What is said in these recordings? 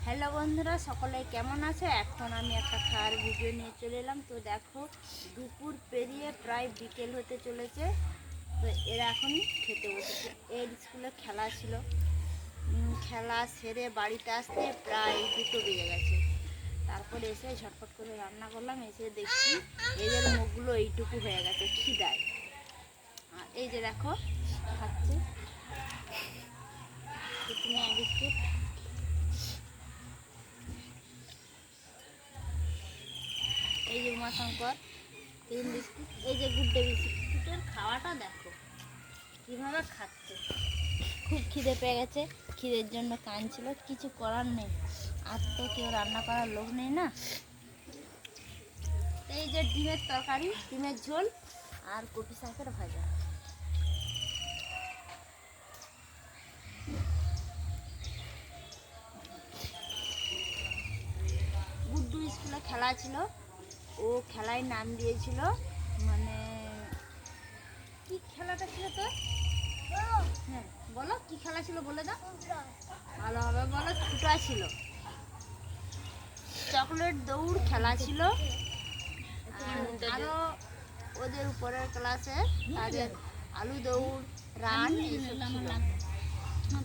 Hello বন্ধুরা, সকলে কেমন আছে? এখন আমি একটা খাওয়ার ভিডিও নিয়ে চলে এলাম। তো দেখো, দুপুর পেরিয়ে প্রায় বিকেল হতে চলেছে। তো এরা এখন খেতে বসেছে। এর স্কুলে খেলা ছিল, খেলা সেরে বাড়িতে আসতে প্রায় 2টো বেজে গেছে। তারপরে এসে ঝটপট করে রান্না করলাম। এসে দেখছি এদের মুখগুলো এইটুকু হয়ে গেছে খিদায়। আর এই যে দেখো খাচ্ছে বিস্কুট। এই যে উমাশঙ্কর 3 বিস্কুট। এই যে গুড্ডে বিস্কুটের খাওয়াটা দেখো কীভাবে খাচ্ছে। খুব খিদে পেয়ে গেছে, খিদের জন্য কাঁদছিল। কিছু করার নেই, আর তো কেউ রান্না করার লোক নেই না। এই যে ডিমের তরকারি, ডিমের ঝোল আর কপি শাকের ভাজা। গুড্ডু স্কুলে খেলা ছিল, ও খেলায় নাম দিয়েছিল। মানে কি খেলাটা ছিল তো? হ্যাঁ বলো, কি খেলা ছিল বলে দাও, ভালোভাবে বলো। ছুটা ছিল, চকলেট দৌড় খেলা ছিল, আরো ওদের উপরের ক্লাসে তাদের আলু দৌড়, রান এইসব ছিল।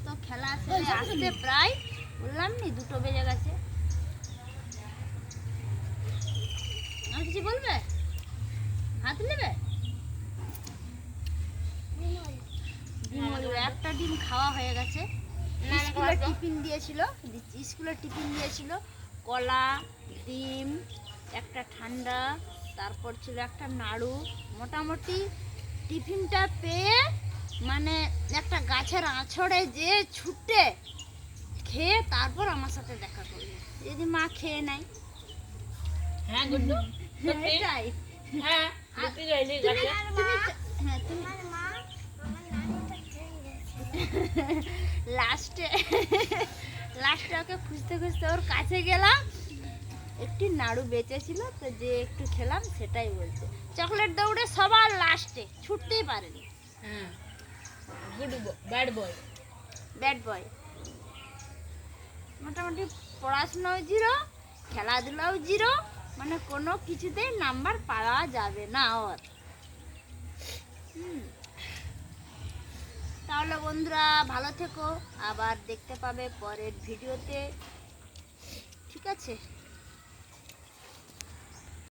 তো খেলা সেরে আসতে প্রায় বললাম নি 2টো বেজে গেছে। আর কিছু বলবে? হাত নেবে? একটা ডিম খাওয়া হয়ে গেছে। স্কুলের টিফিন দিয়েছিল কলা, ডিম, একটা ঠান্ডা, তারপর ছিল একটা নাড়ু। মোটামুটি টিফিনটা পেয়ে মানে একটা গাছের আঁচড়ে যে ছুটে খেয়ে তারপর আমার সাথে দেখা করলো। যদি মা খেয়ে নেয়। হ্যাঁ গুড্ডু, এটাই। হ্যাঁ লাস্টে ওকে খুঁজতে খুঁজতে ওর কাছে গেলাম। একটি নাড়ু বেঁচে ছিল, তো যে একটু খেলাম সেটাই বলছে। চকলেট দৌড়ে সবার লাস্টে ছুটতেই পারেনি। হ্যাঁ গুড ব্যাড বয়। মোটামুটি পড়াশোনাও 0, খেলাধুলাও 0, মানে কোনো কিছুতেই নাম্বার পাওয়া যাবে না ওর। তাহলে বন্ধুরা ভালো থেকো, আবার দেখতে পাবে পরের ভিডিওতে। ঠিক আছে।